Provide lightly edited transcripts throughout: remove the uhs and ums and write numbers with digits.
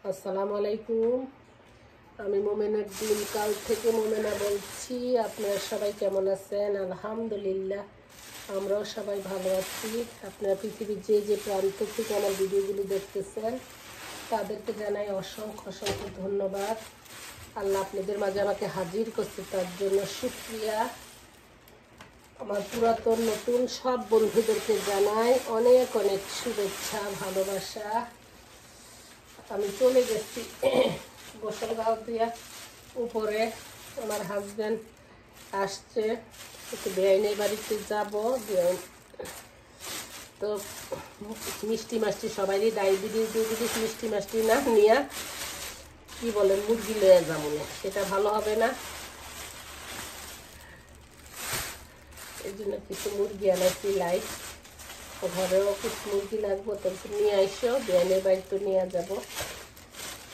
আসসালামু আলাইকুম। আমি মোমেনার দিন কাল থেকে মোমেনা বলছি। আপনারা সবাই কেমন আছেন? আলহামদুলিল্লাহ, আমরাও সবাই ভালো আছি। আপনারা পৃথিবীর যে যে প্রান্ত থেকে আমার ভিডিওগুলো দেখতেছেন তাদেরকে জানাই অসংখ্য অসংখ্য ধন্যবাদ। আল্লাহ আপনাদের মাঝে আমাকে হাজির করছে, তার জন্য শুকরিয়া। আমার পুরাতন নতুন সব বন্ধুদেরকে জানাই অনেক অনেক শুভেচ্ছা, ভালোবাসা। আমি চলে গেছি গোসল গাঁও দিয়া উপরে। আমার হাজব্যান্ড আসছে, একটু বেআইনের বাড়িতে যাব। তো মিষ্টি মাষ্টি সবারই ডায়াবেটিস মিষ্টি মাষ্টি না নিয়ে কি বলেন মুরগি লয়ে যাবো না, সেটা ভালো হবে না। এই জন্য কিছু মুরগি আনাইছি লাইট, ঘরেও কিছু মুরগি লাগবো, তো নিয়ে আইসো। বেআইনের বাড়িতে নিয়ে যাবো।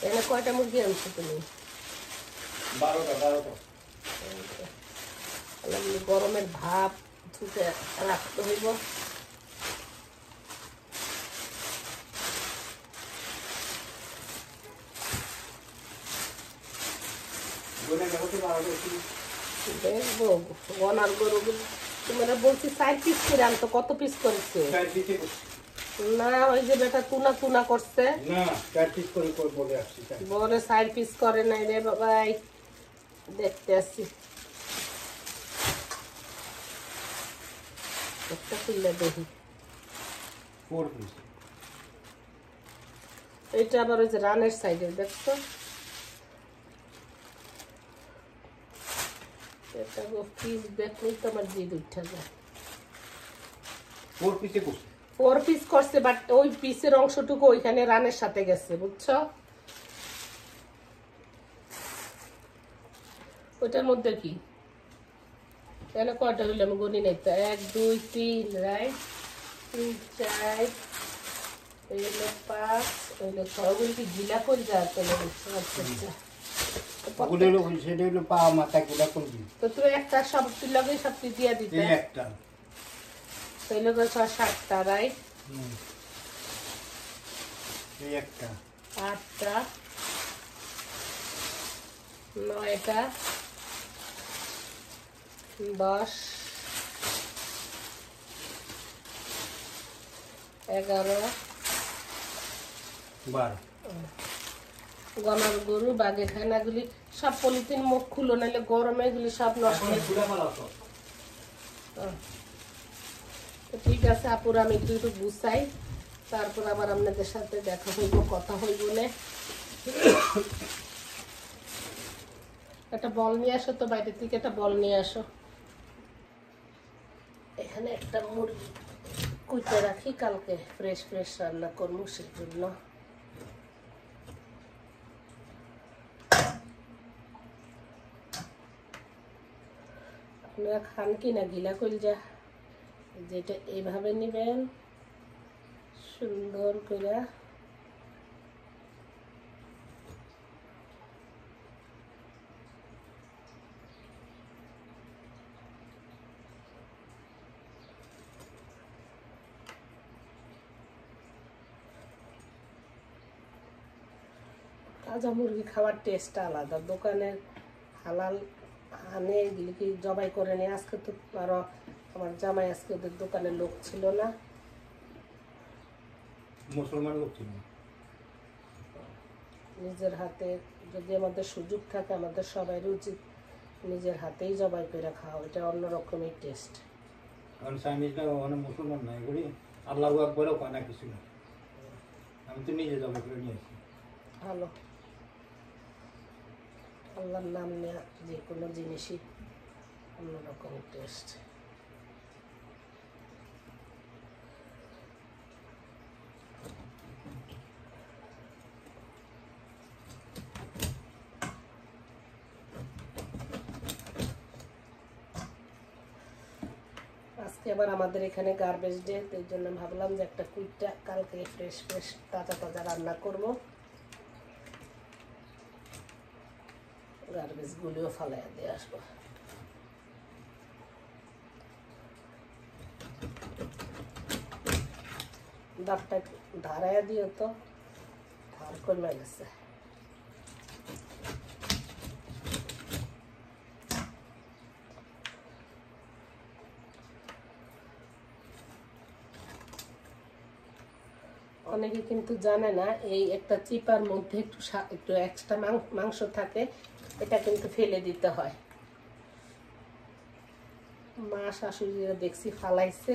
এখানে কয়টা মুরগি আনছো তুমি? 12টা। গরমের ভাব ধুতে রাখতে হইব। দেখবো গনার গরুগুলো তোমরা বলছি 4 পিস করে আনতো, কত পিস করেছে? না ওই যে বেটা তুনা তুনা করছে না, 4 পিস করে বলে আসছি। বলে 4 পিস করে নাই রে বাবাই। দেখতে আসছি একটা তুললে দেখি। 4 পিস। এইটা আবার ওই যে রানের সাইডে দেখছো, এটা পিস দেখলেই তো আমার জিদ উঠে যায়। 4 পিসে করছি। 4 পিস করছে, বাট ওই পিসের অংশটুকু ওইখানে রানের সাথে গেছে, বুঝছো? ওইটার মধ্যে কি এখানে কয়টা হইলো আমি গণি নাই তো। 1 2 3 রাইট, 3 4 হইলো 5 হইলো 6। ওগুলো কি গিলা করে যায় তো? ওগুলো হলো সেটা হলো পা মাথা গুলা করবি। তো তুমি একটা সব লগে সব দিয়া দিতে। এই একটা হইলো 6-7টা রাইট। এই একটা 8টা 9টা 10 11 12। গনার গরু বাগে খানাগুলি সব পলিথিন মুখ খুলো, নাহলে গরমে এগুলি সব নষ্ট হয়ে যাবে। তো ঠিক আছে আপুর, আমি একটু গুছাই, তারপর আবার আপনাদের সাথে দেখা হইব, কথা হইব। বলে একটা বল নিয়ে আসো তো, বাইরে থেকে একটা বল নিয়ে আসো। এখানে একটা মুরগি কুইতে রাখি, কালকে ফ্রেশ ফ্রেশ রান্না করবো সেজন্য। আপনারা খান কি না গিলা কলজা? যেটা এইভাবে নেবেন সুন্দর করে। তাজা মুরগি খাওয়ার টেস্ট আলাদা। দোকানের হালাল আনে এগুলি কি জবাই করে নিয়ে। আজকে তো আরো আমার জামাই আজকে ওদের দোকানে লোক ছিল না, মুসলমান লোক ছিল। নিজের হাতে যদি আমাদের সুযোগ থাকে, আমাদের সবাই উচিত নিজের হাতেই জবাই করে খাওয়া। এটা অন্যরকমই টেস্ট। কারণ চাইনিজরা অনেক মুসলমান না, এগুলি আল্লাহু আকবারও কয় না কিছু না। আমি তো নিজে জমা করে নিয়ে আসি। ভালো, আল্লাহর নাম নেওয়া যে কোনো জিনিসই অন্যরকম টেস্ট। আজকে আবার আমাদের এখানে গার্বেজ ডে, এই জন্য ভাবলাম যে একটা কুইটটা কালকে ফ্রেশ ফ্রেশ তাজা তাজা রান্না করবো। গার্বেজ গুলিও ফালাই দিয়ে আসবো। দাঁতটা ধারাইয়া দিও তো। কমে গেছে। অনেকে কিন্তু জানে না এই একটা চিপার মধ্যে একটু এক্সট্রা মাংস থাকে, এটা কিন্তু ফেলে দিতে হয়। মা শাশুড়িরা দেখছি ফালাইছে।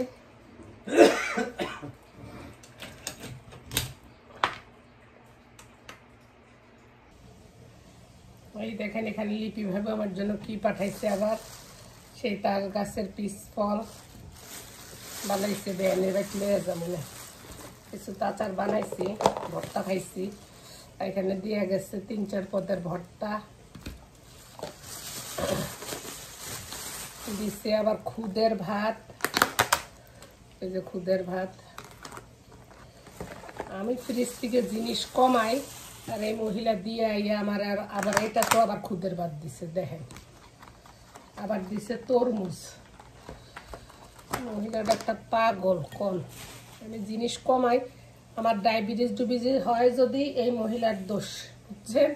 ওই দেখেন এখানে লিপি ভাবে আমার জন্য কি পাঠাইছে, আবার সেই তাল গাছের পিস ফল বানাইছে, দেনে রাখলে যাবে না। কিছু আচার বানাইছি, ভর্তা খাইছি। এখানে দিয়ে গেছে 3-4 পদের ভর্তা দিছে, আবার খুদের ভাত। এই যে খুদের ভাত। আমি ফ্রিজ থেকে জিনিস কমাই, আর এই মহিলা দিয়ে আইয়া আমার আবার এটা তো আবার খুদের ভাত দিছে। দেখেন আবার দিছে তরমুজ। মহিলাটা একটা পাগল কোন। আমি জিনিস কমাই, আমার ডায়াবেটিস হয় যদি এই মহিলার দোষ, বুঝছেন?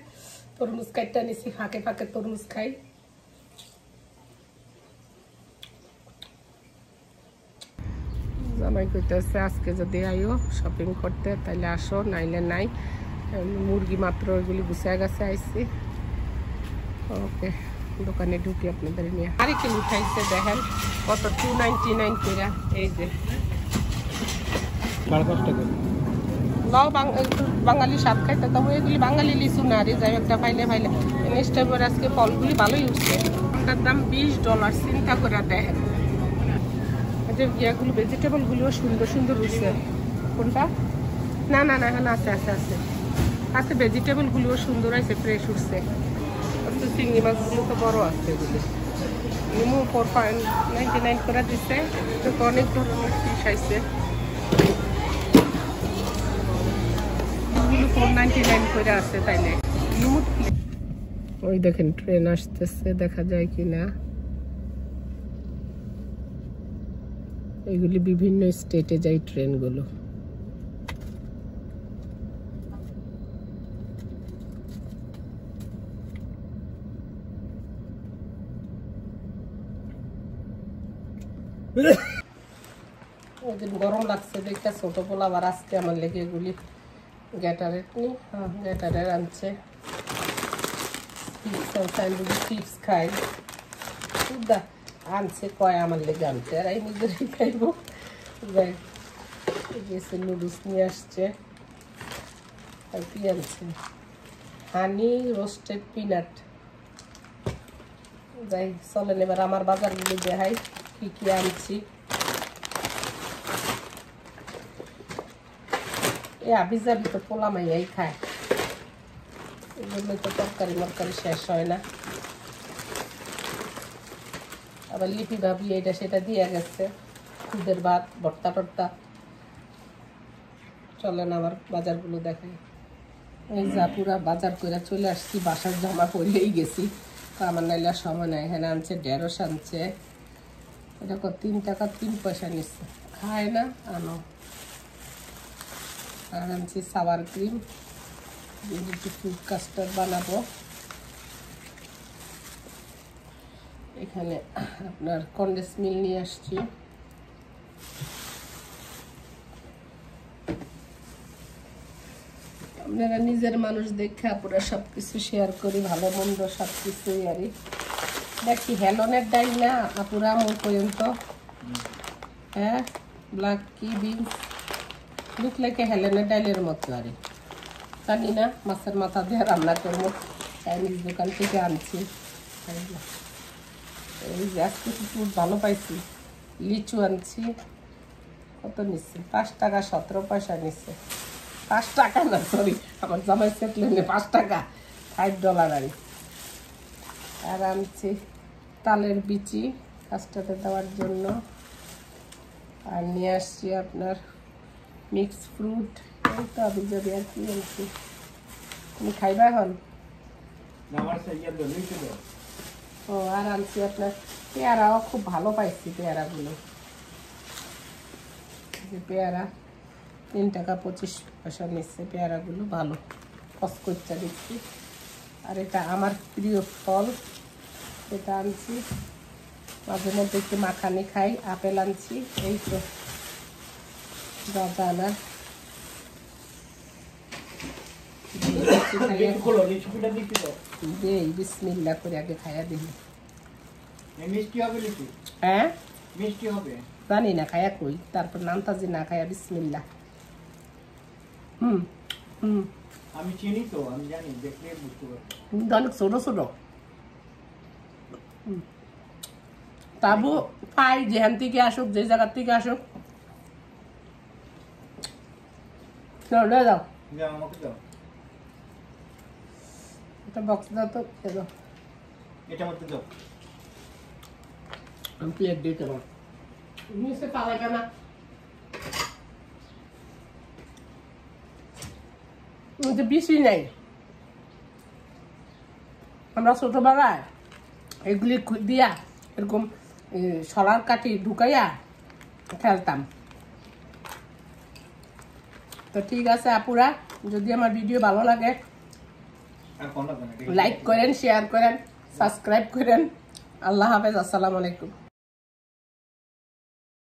তরমুজ খাইতে নিছি, ফাঁকে ফাঁকে তরমুজ খাই। জামাই কইতেছে আজকে যদি আইও শপিং করতে তাইলে আসো, নাইলে নাই। মুরগি মাত্র ওইগুলি গুছিয়ে গেছে, আইসি। ওকে, দোকানে ঢুকি আপনাদের নিয়ে। নারিকেল উঠাইছে, দেখেন কত, 2.99 করে। এই যে লাও বাঙালি স্বাদ খাইতে, তবে এগুলি বাঙালি লিচু না রে, যাই একটা ফাইলে ফাইলে। নেক্সট টাইম আজকে ফলগুলি ভালোই উঠছে। ওটার দাম $20, চিন্তা করে দেখেন। ইয়েগুলো ভেজিটেবলগুলো সুন্দর সুন্দর উঠছে। কোনটা? না না না, এখানে আছে আছে আছে আছে, ভেজিটেবলগুলোও সুন্দর আছে, ফ্রেশ উঠছে। চিংড়ি মাছগুলো তো বড় আছে, এগুলি নিমু 4.99 করে দিচ্ছে। অনেক ধরনের ফিশ আইছে, এগুলো 4.99 করে আছে। তাইলে ওই দেখেন ট্রেন আসতেছে, দেখা যায় কিনা। এগুলি বিভিন্ন স্টেটে যায় ট্রেনগুলো। ওইদিন গরম লাগছে দেখে ছোট পোলা আবার আজকে আমার লেগে এগুলি গ্যাটারের গ্যাটারের আনছে। চিপস খাই আনছে, কয় আমার লেগে আনছে, আর এই নিজেরাই খাইব। যাই গেছে, নুডলস নিয়ে আসছে। আর কি আনছে? Honey roasted peanut. যাই চলেন এবার আমার বাজারগুলি দেখাই কি কি আনছি। এ আবিজাবি তো পোলা মাইয়াই খায়, এগুলো তো তরকারি মরকারি শেষ হয় না। আবার লিপি ভাবি এটা সেটা দিয়ে গেছে, খুদের ভাত, ভর্তা টর্তা। চলেন আমার বাজারগুলো দেখাই। এই যা পুরা বাজার করে চলে আসছি, বাসার জামা পরেই গেছি, আমার নাইলে সময় নাই। এখানে আনছে ঢেঁড়স, আনছে এটা 3 টাকা 3 পয়সা নিচ্ছে, খায় না আনো। আর আনছি সাওয়ার ক্রিম, একটু ফ্রুট কাস্টার্ড বানাবো। এখানে আপনার কন্ডেন্স মিল্ক নিয়ে আসছি। আপনারা নিজের মানুষ দেখে পুরো সবকিছু শেয়ার করি, ভালো মন্দ সবকিছুই। আর দেখি হেলনের ডাল না আপুরা মন পর্যন্ত। হ্যাঁ, ব্ল্যাক কি বিনস লুক লাইকে হেলেনের ডালের মতো। আর জানি না, মাছের মাথা দিয়ে রান্না করবো, চাইনিজ দোকান থেকে আনছি। এই যে আজকে খুব ভালো পাইছি, লিচু আনছি। কত নিচ্ছে? 5 টাকা 17 পয়সা নিচ্ছে। 5 টাকা না, সরি, আমার জামাই সেট লেনে 5 টাকা, $5। আর আনছি তালের বিচি কাস্টার্ডে দেওয়ার জন্য। আর নিয়ে আসছি আপনার মিক্স ফ্রুট। এই তো আমি যদি আর কি আনছি। তুমি খাইবা এখন? ও, আর আনছি আপনার পেয়ারাও, খুব ভালো পাইছি পেয়ারাগুলো। পেয়ারা 3 টাকা 25 পয়সা নিচ্ছে, পেয়ারাগুলো ভালো। কসকচ্চা দিচ্ছি। আর এটা আমার প্রিয় ফল, এটা আনছি, মাঝে মধ্যে একটু মাখানি খাই। আপেল আনছি, এই তো যা আনার। বিসমিল্লাহ করে আগে খাইয়া দিই। মিষ্টি হবে লিচু? হ্যাঁ মিষ্টি হবে জানি না, খাইয়া কই, তারপর নামতাজি না খাইয়া বিসমিল্লাহ। আমি চিনি তো, আমি জানি, দেখলে বুঝতে পারবো। অনেক ছোট ছোট তাবু পাই, যেখান থেকে আসুক, যে জায়গার থেকে আসুক। দাও যাও, আমাকে দাও। এটা বক্স দাও তো, দাও। এটা মধ্যে দাও। আমি প্লেট দিতে পারবো, নিচে পালাইবে না। বেশি নেই, আমরা ছোটবেলায় এগুলি দিয়া এরকম সরার কাঠি ঢুকাইয়া খেলতাম। তো ঠিক আছে আপুরা, যদি আমার ভিডিও ভালো লাগে লাইক করেন, শেয়ার করেন, সাবস্ক্রাইব করেন। আল্লাহ হাফেজ, আসসালামু আলাইকুম।